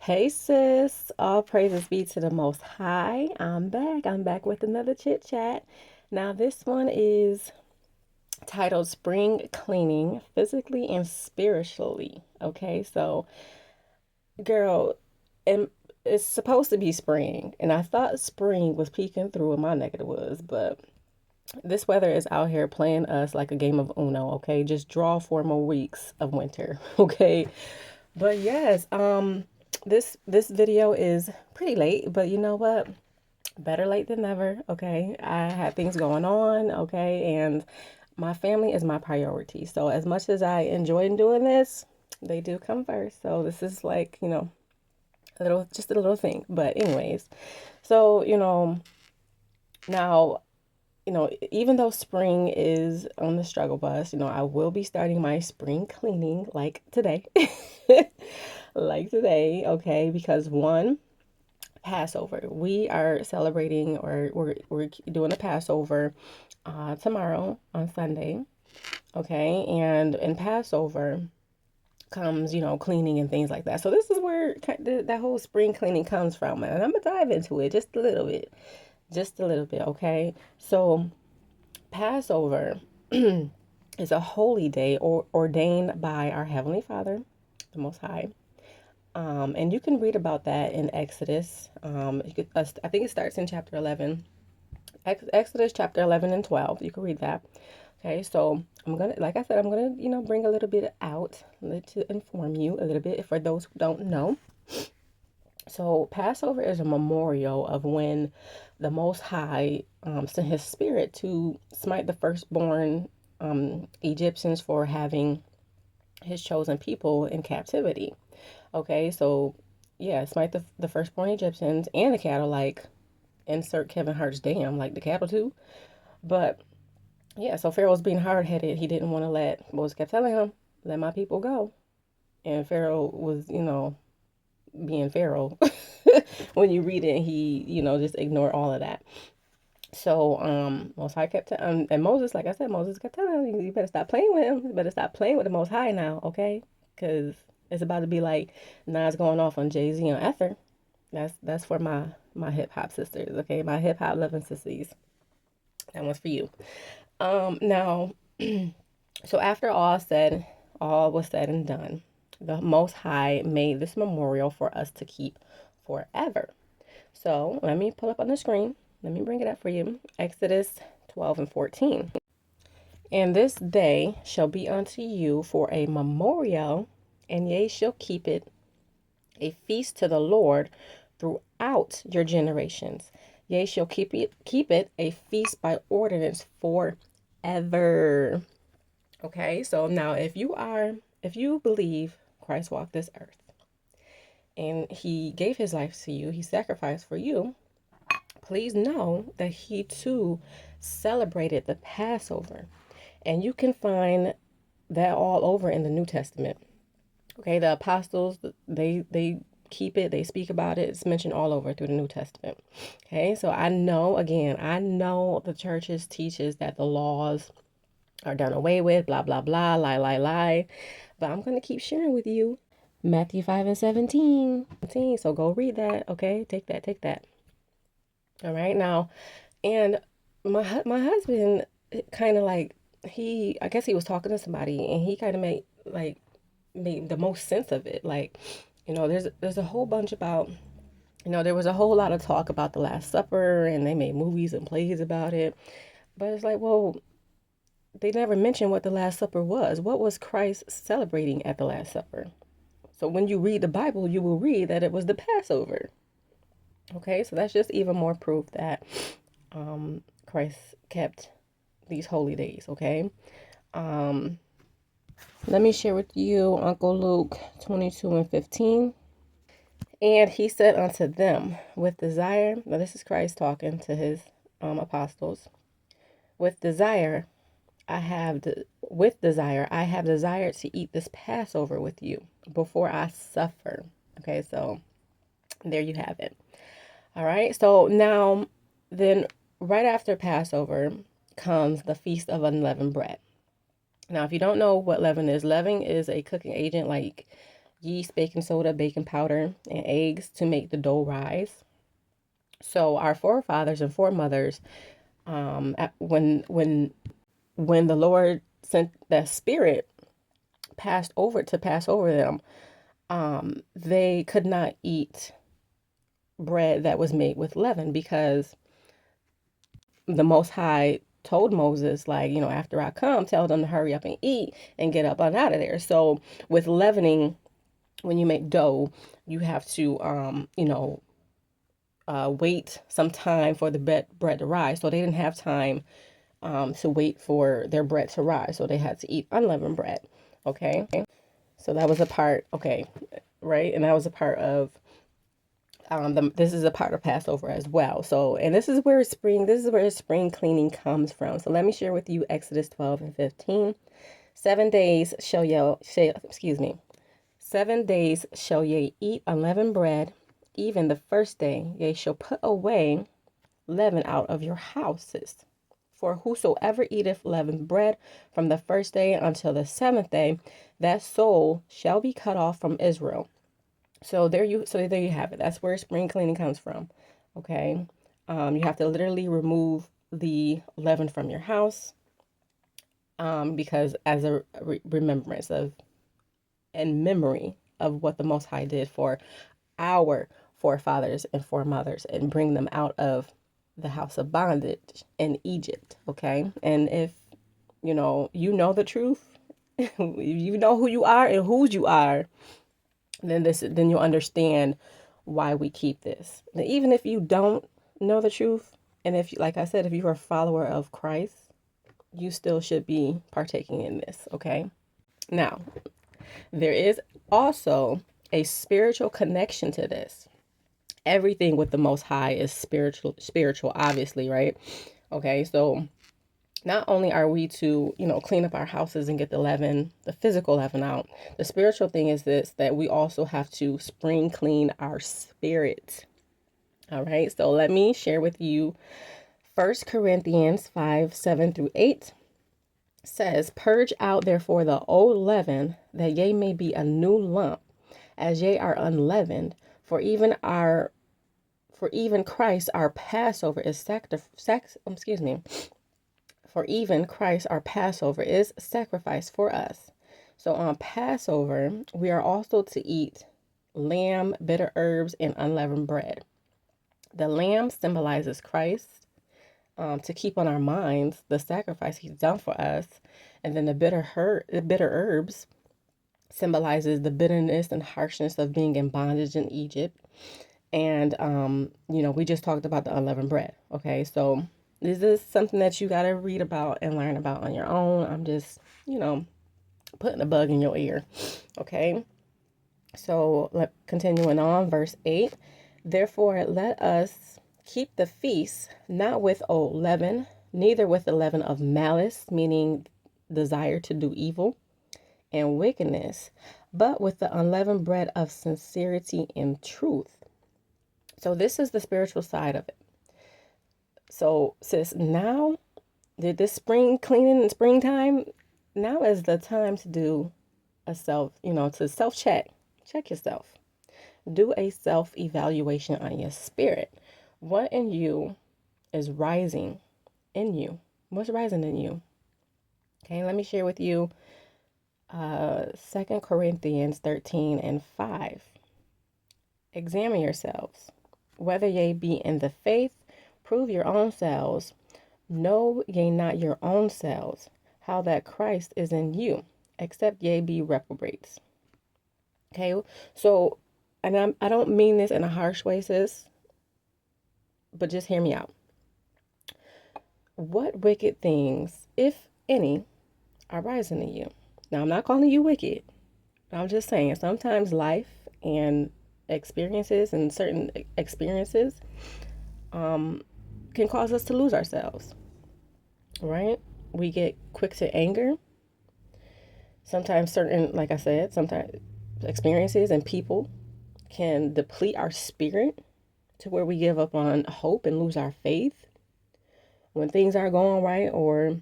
Hey sis, all praises be to the Most High. I'm back. I'm back with another chit chat. Now, this one is titled Spring Cleaning Physically and Spiritually. Okay, so girl, and it's supposed to be spring, and I thought spring was peeking through in my neck of the woods, but this weather is out here playing us like a game of Uno. Okay, just draw 4 more weeks of winter. Okay, but yes, this video is pretty late, but you know what? Better late than never, okay? I had things going on, okay? And my family is my priority. So as much as I enjoy doing this, they do come first. So this is like, just a little thing. But anyways, so, now, even though spring is on the struggle bus, I will be starting my spring cleaning like today. Like today, okay? Because one, Passover. We are celebrating, or we're doing a Passover tomorrow on Sunday, okay? And in Passover comes, cleaning and things like that. So this is where that whole spring cleaning comes from, and I'm gonna dive into it just a little bit, okay? So Passover is a holy day ordained by our Heavenly Father, the Most High. And you can read about that in Exodus. I think it starts in chapter 11. Exodus chapter 11 and 12. You can read that. Okay, so like I said, I'm gonna, bring a little bit out to inform you a little bit for those who don't know. So Passover is a memorial of when the Most High sent His Spirit to smite the firstborn Egyptians for having His chosen people in captivity. Okay, so yeah, smite the firstborn Egyptians and the cattle, like insert Kevin Hart's dam, like the cattle too. But yeah, so Pharaoh was being hard headed. He didn't want to Moses kept telling him, let my people go. And Pharaoh was, being Pharaoh. When you read it, he, just ignored all of that. So, Most High kept, and Moses, like I said, Moses kept telling him, you better stop playing with him. You better stop playing with the Most High now, okay? Because it's about to be like Nas going off on Jay-Z and Ether. That's for my hip hop sisters, okay? My hip hop loving sissies. That one's for you. Now, so after all was said and done, the Most High made this memorial for us to keep forever. So let me pull up on the screen. Let me bring it up for you. Exodus 12 and 14. And this day shall be unto you for a memorial, and ye shall keep it a feast to the Lord throughout your generations. Ye shall keep it a feast by ordinance forever. Okay, so now if you believe Christ walked this earth and he gave his life to you, he sacrificed for you, please know that he too celebrated the Passover. And you can find that all over in the New Testament. Okay, the apostles, they keep it, they speak about it. It's mentioned all over through the New Testament. Okay, so I know the churches teaches that the laws are done away with, blah blah blah, lie lie lie. But I'm gonna keep sharing with you Matthew 5 and 17. So go read that, okay? Take that. All right, now, and my husband kind of like I guess he was talking to somebody, and he kind of made the most sense of it. Like, there's a whole bunch about, there was a whole lot of talk about the Last Supper, and they made movies and plays about it. But it's like, well, they never mentioned what the Last Supper was. What was Christ celebrating at the Last Supper? So when you read the Bible, you will read that it was the Passover. Okay, so that's just even more proof that Christ kept these holy days. Okay, um, let me share with you Uncle Luke 22 and 15. And he said unto them, with desire, now this is Christ talking to his apostles, with desire, I have desired to eat this Passover with you before I suffer. Okay, so there you have it. All right, so now, then right after Passover comes the Feast of Unleavened Bread. Now, if you don't know what leaven is a cooking agent like yeast, baking soda, baking powder, and eggs to make the dough rise. So our forefathers and foremothers, when the Lord sent that spirit passed over to pass over them, they could not eat bread that was made with leaven, because the Most High told Moses, like, after I come, tell them to hurry up and eat and get up and out of there. So with leavening, when you make dough, you have to, wait some time for the bread to rise. So they didn't have time to wait for their bread to rise. So they had to eat unleavened bread. Okay. So that was a part. Okay. Right. And that was a part of this is a part of Passover as well. So, and this is where spring cleaning comes from. So let me share with you Exodus 12 and 15. 7 days shall ye, 7 days shall ye eat unleavened bread. Even the first day ye shall put away leaven out of your houses. For whosoever eateth leavened bread from the first day until the seventh day, that soul shall be cut off from Israel. So there you have it. That's where spring cleaning comes from. Okay. You have to literally remove the leaven from your house, because as a remembrance of and memory of what the Most High did for our forefathers and foremothers and bring them out of the house of bondage in Egypt. Okay. And if you know the truth, you know who you are and whose you are, then you'll understand why we keep this. Now, even if you don't know the truth, and if, like I said, if you're a follower of Christ, you still should be partaking in this. Okay. Now, there is also a spiritual connection to this. Everything with the Most High is spiritual, obviously, right? Okay. So not only are we to, clean up our houses and get the physical leaven out, the spiritual thing is this, that we also have to spring clean our spirit. All right. So let me share with you 1 Corinthians 5:7-8 says, "Purge out therefore the old leaven, that ye may be a new lump, as ye are unleavened. For even Christ our Passover is For even Christ our Passover is sacrificed for us." So on Passover, we are also to eat lamb, bitter herbs, and unleavened bread. The lamb symbolizes Christ, to keep on our minds the sacrifice he's done for us. And then the bitter herbs symbolizes the bitterness and harshness of being in bondage in Egypt. And, we just talked about the unleavened bread. Okay, so this is something that you got to read about and learn about on your own. I'm just, putting a bug in your ear. Okay, so continuing on, verse 8. "Therefore, let us keep the feast, not with old leaven, neither with the leaven of malice," meaning desire to do evil and wickedness, "but with the unleavened bread of sincerity and truth." So this is the spiritual side of it. So, sis, now did this spring cleaning and springtime, now is the time to do a self check. Check yourself. Do a self evaluation on your spirit. What in you is rising in you? What's rising in you? Okay, let me share with you 2 Corinthians 13:5. "Examine yourselves, whether ye be in the faith, prove your own selves. Know ye not your own selves, how that Christ is in you, except ye be reprobates." Okay, so, and I don't mean this in a harsh way, sis, but just hear me out. What wicked things, if any, are rising in you? Now, I'm not calling you wicked. I'm just saying sometimes life and experiences and certain experiences can cause us to lose ourselves, right? We get quick to anger. Sometimes like I said, sometimes experiences and people can deplete our spirit to where we give up on hope and lose our faith when things aren't going right, or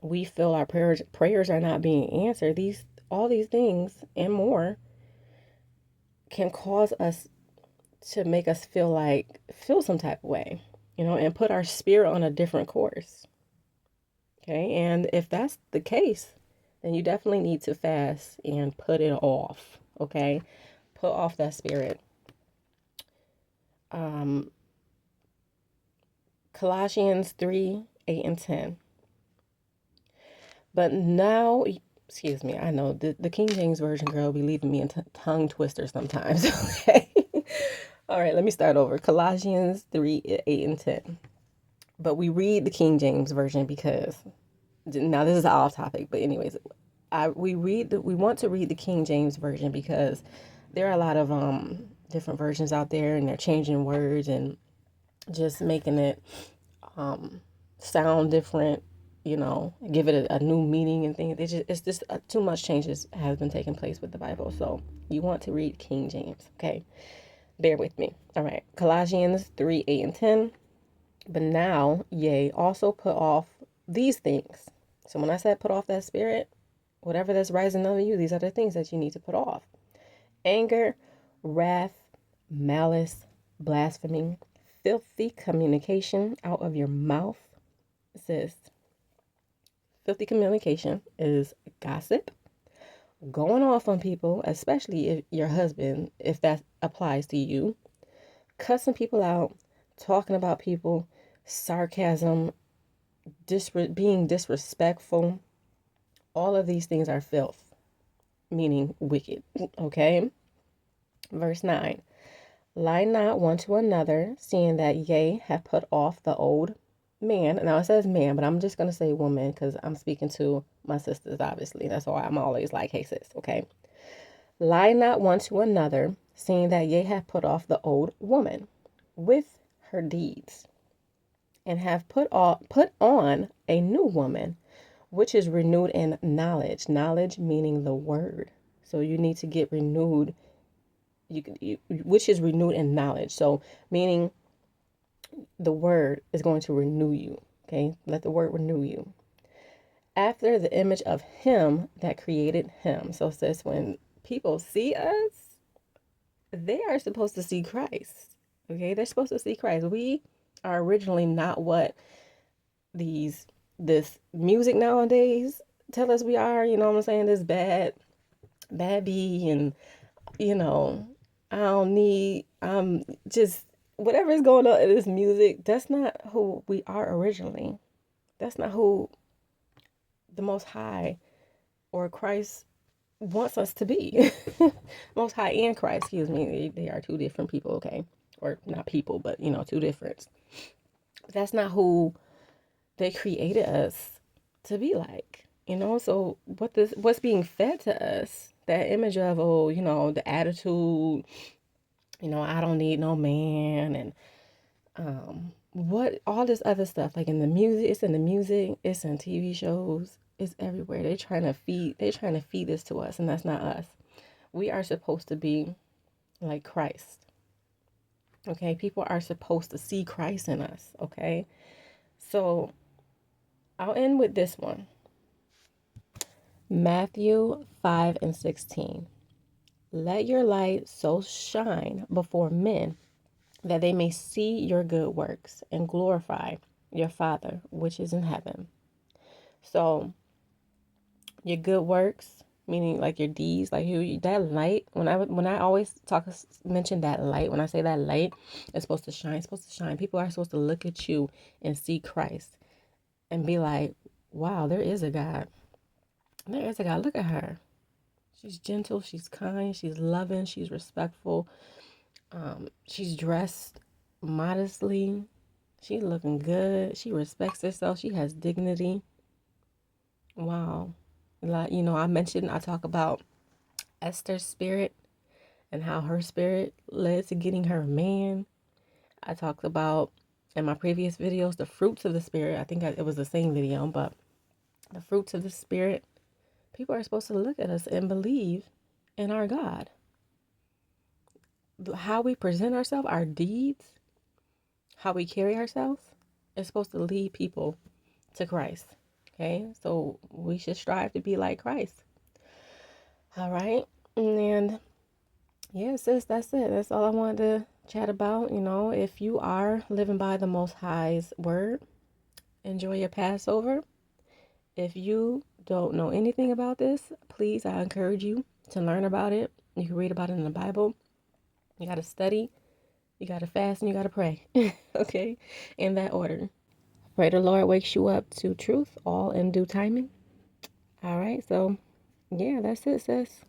we feel our prayers are not being answered. All these things and more can cause us to make us feel some type of way, and put our spirit on a different course. Okay. And if that's the case, then you definitely need to fast and put it off. Okay. Put off that spirit. Um, Colossians 3, 8, and 10. But now, excuse me, I know the King James Version girl be leaving me in tongue twister sometimes. Okay. All right, let me start over. Colossians 3, 8, and 10. But we read the King James Version because, now this is off topic, but anyways, we want to read the King James Version because there are a lot of different versions out there, and they're changing words and just making it sound different, give it a new meaning and things. It's just too much changes has been taking place with the Bible. So you want to read King James, okay? Bear with me. All right, Colossians 3, 8, and 10. But now, yea, also put off these things. So when I said put off that spirit, whatever that's rising over you, these are the things that you need to put off: anger, wrath, malice, blasphemy, filthy communication out of your mouth. It says filthy communication is gossip, going off on people, especially if your husband, if that applies to you, cussing people out, talking about people, sarcasm, being disrespectful. All of these things are filth, meaning wicked. Okay? Verse 9. Lie not one to another, seeing that ye have put off the old man. Now it says man, but I'm just going to say woman because I'm speaking to my sisters, obviously. That's why I'm always like, hey, sis, okay? Lie not one to another, seeing that ye have put off the old woman with her deeds, and have put on a new woman, which is renewed in knowledge. Knowledge meaning the word. So you need to get renewed, which is renewed in knowledge. So meaning the word is going to renew you. Okay, let the word renew you. After the image of him that created him. So it says when people see us, they are supposed to see Christ. Okay, they're supposed to see Christ. We are originally not what this music nowadays tell us we are. You know what I'm saying? This bad B, and I don't need, just whatever is going on in this music. That's not who we are originally. That's not who the Most High or Christ wants us to be. Most High and Christ, excuse me, they are two different people, okay? Or not people, but two different. That's not who they created us to be like. So what's being fed to us, that image of, the attitude, I don't need no man, and what all this other stuff, like in the music, it's in TV shows, it's everywhere. They're trying to feed this to us, and that's not us. We are supposed to be like Christ. Okay, people are supposed to see Christ in us. Okay, so I'll end with this one. Matthew 5 and 16. Let your light so shine before men that they may see your good works and glorify your Father which is in heaven. So your good works, meaning like your deeds, like that light. When I always mention that light, when I say that light is supposed to shine, people are supposed to look at you and see Christ and be like, wow, there is a God. There is a God. Look at her. She's gentle, she's kind, she's loving, she's respectful. She's dressed modestly. She's looking good. She respects herself. She has dignity. Wow. Like, I talk about Esther's spirit and how her spirit led to getting her a man. I talked about in my previous videos the fruits of the spirit. I think it was the same video, but the fruits of the spirit. People are supposed to look at us and believe in our God. How we present ourselves, our deeds, how we carry ourselves is supposed to lead people to Christ. Okay, so we should strive to be like Christ. All right, and Yeah, sis, that's it. That's all I wanted to chat about. If you are living by the Most High's word, enjoy your Passover. If you don't know anything about this, please, I encourage you to learn about it. You can read about it in the Bible. You got to study, you got to fast, and you got to pray. Okay? In that order. Pray the Lord wakes you up to truth, all in due timing. All right, so yeah, that's it, sis.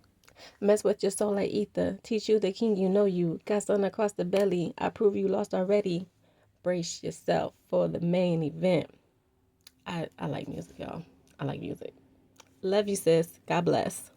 Mess with your soul like ether. Teach you the king you know you. Got something across the belly. I prove you lost already. Brace yourself for the main event. I like music, y'all. I like music. Love you, sis. God bless.